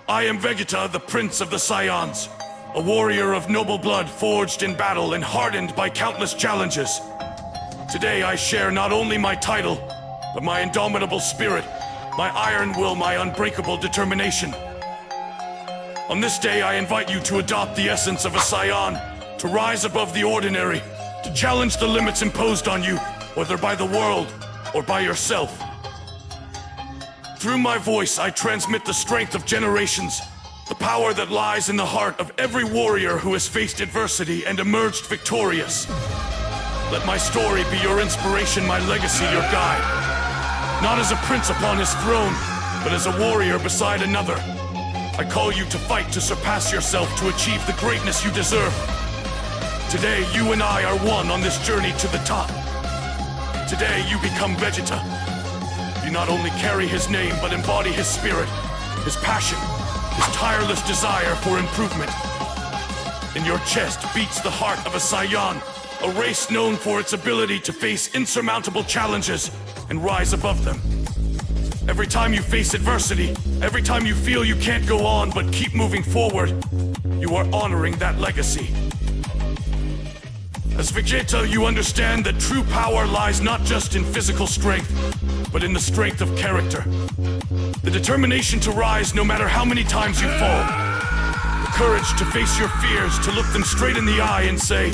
I am Vegeta, the Prince of the Saiyans, a warrior of noble blood forged in battle and hardened by countless challenges. Today I share not only my title, but my indomitable spirit, my iron will, my unbreakable determination. On this day I invite you to adopt the essence of a Saiyan, to rise above the ordinary, to challenge the limits imposed on you, whether by the world or by yourself. Through my voice, I transmit the strength of generations, the power that lies in the heart of every warrior who has faced adversity and emerged victorious. Let my story be your inspiration, my legacy, your guide. Not as a prince upon his throne, but as a warrior beside another. I call you to fight to surpass yourself, to achieve the greatness you deserve. Today, you and I are one on this journey to the top. Today, you become Vegeta. You not only carry his name, but embody his spirit, his passion, his tireless desire for improvement. In your chest beats the heart of a Saiyan, a race known for its ability to face insurmountable challenges and rise above them. Every time you face adversity, every time you feel you can't go on but keep moving forward, you are honoring that legacy. As Vegeta, you understand that true power lies not just in physical strength, but in the strength of character. The determination to rise no matter how many times you fall. The courage to face your fears, to look them straight in the eye and say,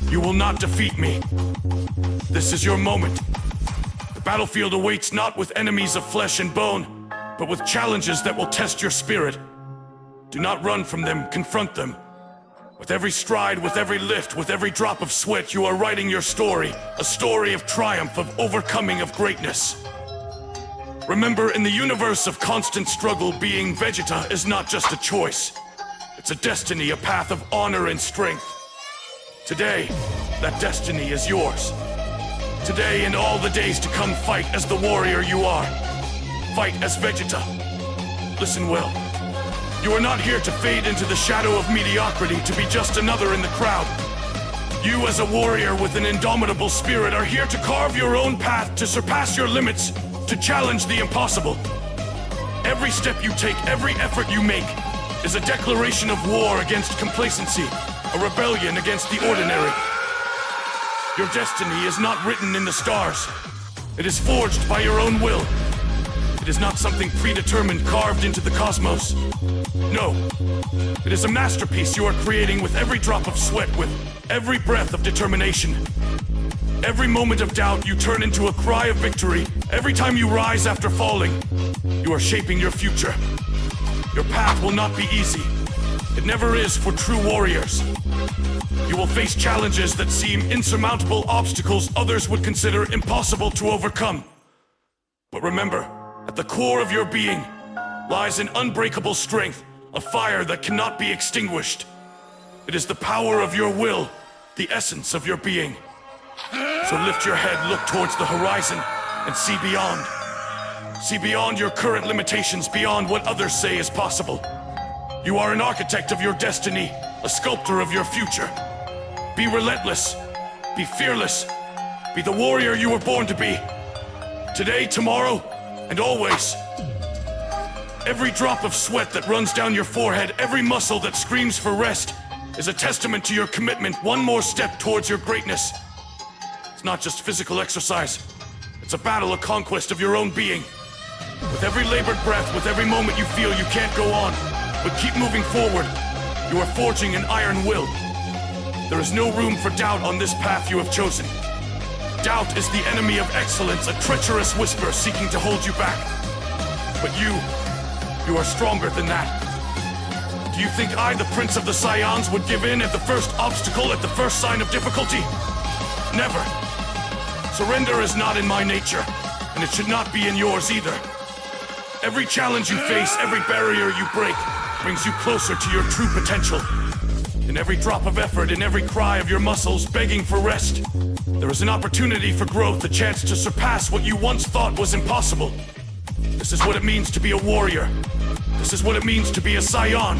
"You will not defeat me." This is your moment. The battlefield awaits not with enemies of flesh and bone, but with challenges that will test your spirit. Do not run from them, confront them. With every stride, with every lift, with every drop of sweat, you are writing your story, a story of triumph, of overcoming, of greatness. Remember, in the universe of constant struggle, being Vegeta is not just a choice. It's a destiny, a path of honor and strength. Today, that destiny is yours. Today and all the days to come, fight as the warrior you are. Fight as Vegeta. Listen well. You are not here to fade into the shadow of mediocrity, to be just another in the crowd. You, as a warrior with an indomitable spirit, are here to carve your own path, to surpass your limits, to challenge the impossible. Every step you take, every effort you make, is a declaration of war against complacency, a rebellion against the ordinary. Your destiny is not written in the stars. It is forged by your own will. It is not something predetermined, carved into the cosmos. No, it is a masterpiece you are creating with every drop of sweat, with every breath of determination. Every moment of doubt you turn into a cry of victory. Every time you rise after falling, you are shaping your future. Your path will not be easy. It never is for true warriors. You will face challenges that seem insurmountable, obstacles others would consider impossible to overcome. But remember, at the core of your being lies an unbreakable strength, a fire that cannot be extinguished. It is the power of your will, the essence of your being. So lift your head, look towards the horizon, and see beyond. See beyond your current limitations, beyond what others say is possible. You are an architect of your destiny, a sculptor of your future. Be relentless, be fearless, be the warrior you were born to be. Today, tomorrow, and always. Every drop of sweat that runs down your forehead, every muscle that screams for rest, is a testament to your commitment, one more step towards your greatness. It's not just physical exercise. It's a battle, a conquest of your own being. With every labored breath, with every moment you feel you can't go on, but keep moving forward, you are forging an iron will. There is no room for doubt on this path you have chosen. Doubt is the enemy of excellence, a treacherous whisper seeking to hold you back. But you are stronger than that. Do you think I, the Prince of the Saiyans, would give in at the first obstacle, at the first sign of difficulty? Never. Surrender is not in my nature, and it should not be in yours either. Every challenge you face, every barrier you break, brings you closer to your true potential. In every drop of effort, in every cry of your muscles begging for rest, there is an opportunity for growth, a chance to surpass what you once thought was impossible. This is what it means to be a warrior. This is what it means to be a Saiyan.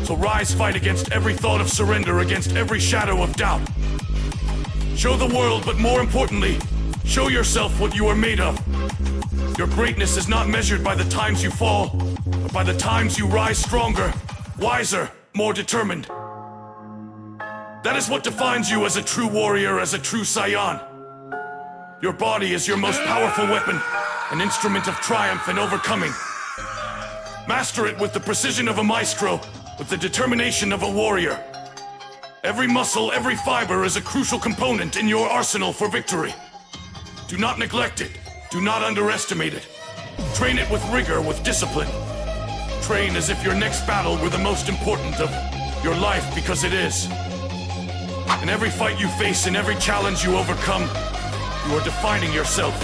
So rise, fight against every thought of surrender, against every shadow of doubt. Show the world, but more importantly, show yourself what you are made of. Your greatness is not measured by the times you fall, but but by the times you rise stronger, wiser, more determined. That is what defines you as a true warrior, as a true Saiyan. Your body is your most powerful weapon, an instrument of triumph and overcoming. Master it with the precision of a maestro, with the determination of a warrior. Every muscle, every fiber is a crucial component in your arsenal for victory. Do not neglect it. Do not underestimate it. Train it with rigor, with discipline. Train as if your next battle were the most important of your life, because it is. In every fight you face, in every challenge you overcome, you are defining yourself.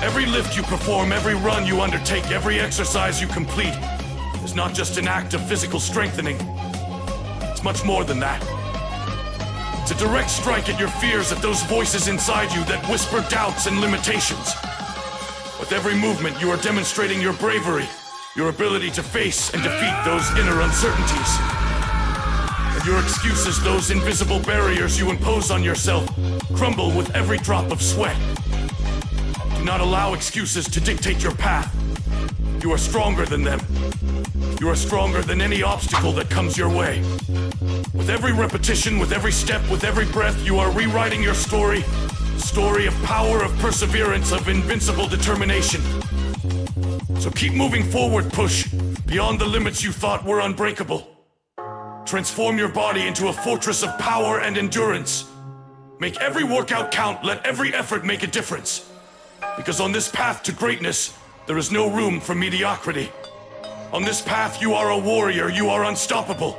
Every lift you perform, every run you undertake, every exercise you complete is not just an act of physical strengthening. It's much more than that. It's a direct strike at your fears, at those voices inside you that whisper doubts and limitations. With every movement, you are demonstrating your bravery, your ability to face and defeat those inner uncertainties. And your excuses, those invisible barriers you impose on yourself, crumble with every drop of sweat. Do not allow excuses to dictate your path. You are stronger than them. You are stronger than any obstacle that comes your way. With every repetition, with every step, with every breath, you are rewriting your story. Story of power, of perseverance, of invincible determination. So keep moving forward, push beyond the limits you thought were unbreakable. Transform your body into a fortress of power and endurance. Make every workout count, let every effort make a difference. Because on this path to greatness, there is no room for mediocrity. On this path, you are a warrior, you are unstoppable.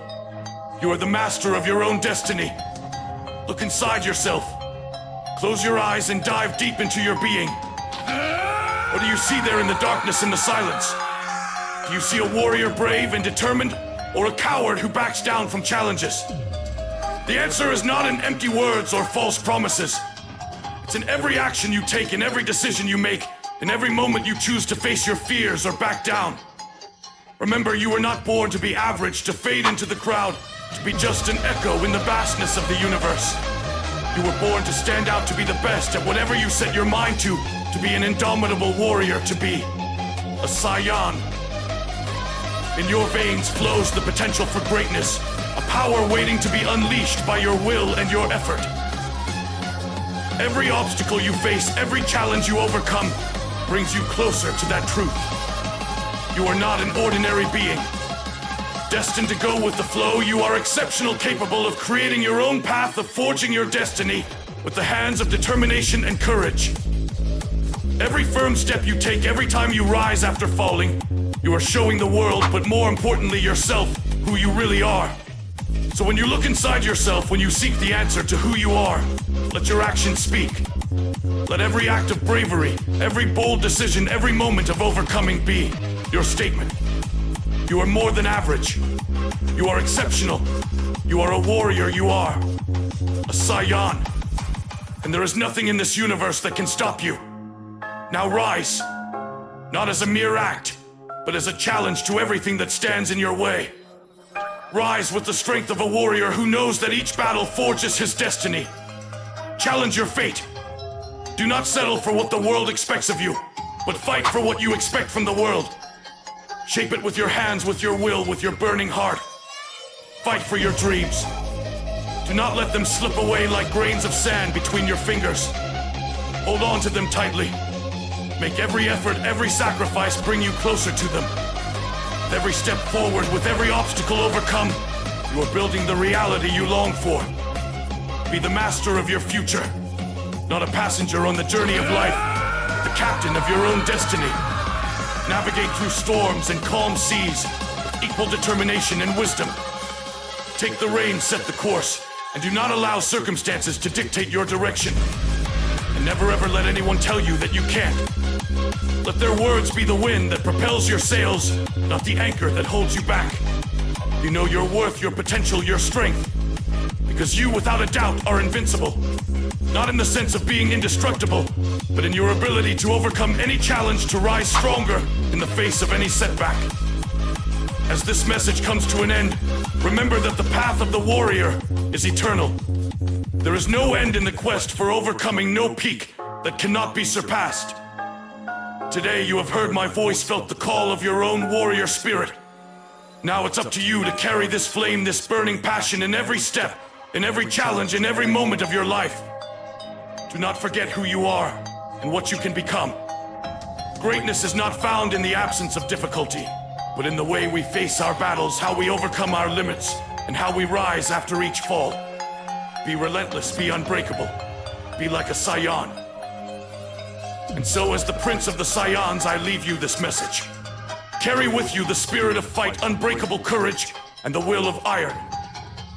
You are the master of your own destiny. Look inside yourself. Close your eyes and dive deep into your being. What do you see there in the darkness and the silence? Do you see a warrior brave and determined, or a coward who backs down from challenges? The answer is not in empty words or false promises. It's in every action you take, in every decision you make, in every moment you choose to face your fears or back down. Remember, you were not born to be average, to fade into the crowd, to be just an echo in the vastness of the universe. You were born to stand out, to be the best at whatever you set your mind to be an indomitable warrior, to be a Saiyan. In your veins flows the potential for greatness, a power waiting to be unleashed by your will and your effort. Every obstacle you face, every challenge you overcome, brings you closer to that truth. You are not an ordinary being. Destined to go with the flow, you are exceptional, capable of creating your own path, of forging your destiny with the hands of determination and courage. Every firm step you take, every time you rise after falling, you are showing the world, but more importantly yourself, who you really are. So when you look inside yourself, when you seek the answer to who you are, let your actions speak. Let every act of bravery, every bold decision, every moment of overcoming be your statement. You are more than average. You are exceptional. You are a warrior. You are a Saiyan. And there is nothing in this universe that can stop you. Now rise, not as a mere act, but as a challenge to everything that stands in your way. Rise with the strength of a warrior who knows that each battle forges his destiny. Challenge your fate. Do not settle for what the world expects of you, but fight for what you expect from the world. Shape it with your hands, with your will, with your burning heart. Fight for your dreams. Do not let them slip away like grains of sand between your fingers. Hold on to them tightly. Make every effort, every sacrifice bring you closer to them. With every step forward, with every obstacle overcome, you are building the reality you long for. Be the master of your future, not a passenger on the journey of life, the captain of your own destiny. Navigate through storms and calm seas with equal determination and wisdom. Take the reins, set the course, and do not allow circumstances to dictate your direction. And never ever let anyone tell you that you can't. Let their words be the wind that propels your sails, not the anchor that holds you back. You know your worth, your potential, your strength. Because you, without a doubt, are invincible. Not in the sense of being indestructible, but in your ability to overcome any challenge, to rise stronger in the face of any setback. As this message comes to an end, remember that the path of the warrior is eternal. There is no end in the quest for overcoming, no peak that cannot be surpassed. Today you have heard my voice, felt the call of your own warrior spirit. Now it's up to you to carry this flame, this burning passion in every step, in every challenge, in every moment of your life. Do not forget who you are and what you can become. Greatness is not found in the absence of difficulty, but in the way we face our battles, how we overcome our limits, and how we rise after each fall. Be relentless, be unbreakable, be like a Saiyan. And so as the Prince of the Saiyans, I leave you this message. Carry with you the spirit of fight, unbreakable courage, and the will of iron.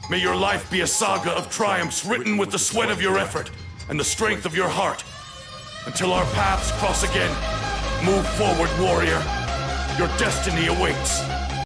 May your life be a saga of triumphs written with the sweat of your effort and the strength of your heart. Until our paths cross again, move forward, warrior. Your destiny awaits.